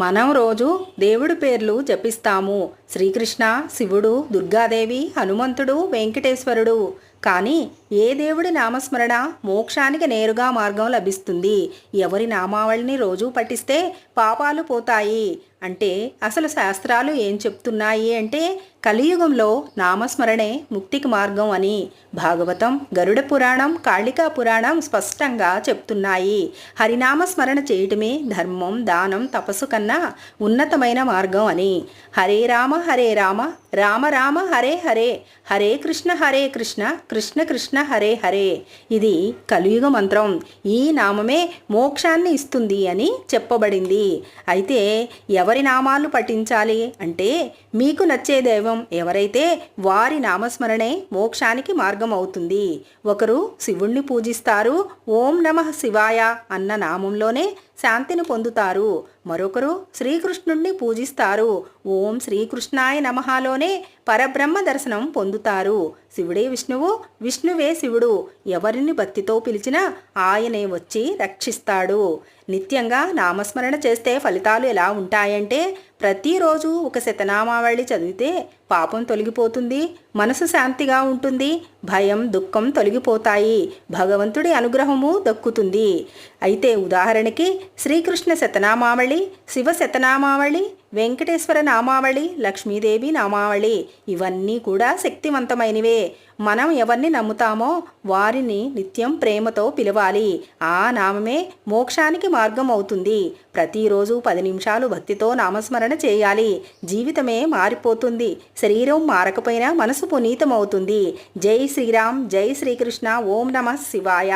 మనం రోజు దేవుడి పేర్లు జపిస్తాము. శ్రీకృష్ణ, శివుడు, దుర్గాదేవి, హనుమంతుడు, వెంకటేశ్వరుడు. కానీ ఏ దేవుడి నామస్మరణ మోక్షానికి నేరుగా మార్గం లభిస్తుంది? ఎవరి నామావళిని రోజు పఠిస్తే పాపాలు పోతాయి అంటే అసలు శాస్త్రాలు ఏం చెప్తున్నాయి అంటే కలియుగంలో నామస్మరణే ముక్తికి మార్గం అని భాగవతం, గరుడ పురాణం, కాళికా పురాణం స్పష్టంగా చెప్తున్నాయి. హరినామస్మరణ చేయటమే ధర్మం, దానం, తపస్సు కన్నా ఉన్నతమైన మార్గం అని. హరే రామ రామ రామ హరే హరే, హరే కృష్ణ కృష్ణ కృష్ణ హరే హరే. ఇది కలియుగ మంత్రం. ఈ నామమే మోక్షాన్ని ఇస్తుంది అని చెప్పబడింది. అయితే ఎవరి నామాలు పఠించాలి అంటే మీకు నచ్చే దైవం ఎవరైతే వారి నామస్మరణే మోక్షానికి మార్గం అవుతుంది. ఒకరు శివుణ్ణి పూజిస్తారు, ఓం నమః శివాయ అన్న నామంలోనే శాంతిని పొందుతారు. మరొకరు శ్రీకృష్ణుణ్ణి పూజిస్తారు, ఓం శ్రీకృష్ణాయ నమఃలోనే పరబ్రహ్మ దర్శనం పొందుతారు. శివుడే విష్ణువు, విష్ణువే శివుడు. ఎవరిని భక్తితో పిలిచినా ఆయనే వచ్చి రక్షిస్తాడు. నిత్యంగా నామస్మరణ చేస్తే ఫలితాలు ఎలా ఉంటాయంటే ప్రతిరోజు ఒక శతనామావళి చదివితే పాపం తొలగిపోతుంది, మనసు శాంతిగా ఉంటుంది, భయం, దుఃఖం తొలగిపోతాయి, భగవంతుడి అనుగ్రహము దక్కుతుంది. అయితే ఉదాహరణకి శ్రీకృష్ణ శతనామావళి, శివ శతనామావళి, వెంకటేశ్వర నామావళి, లక్ష్మీదేవి నామావళి ఇవన్నీ కూడా శక్తివంతమైనవే. మనం ఎవరిని నమ్ముతామో వారిని నిత్యం ప్రేమతో పిలవాలి. ఆ నామమే మోక్షానికి మార్గం అవుతుంది. ప్రతిరోజు 10 నిమిషాలు భక్తితో నామస్మరణ చేయాలి. జీవితమే మారిపోతుంది. శరీరం మారకపోయినా మనసు పునీతమవుతుంది. జై శ్రీరామ్, జై శ్రీకృష్ణ, ఓం నమః శివాయ.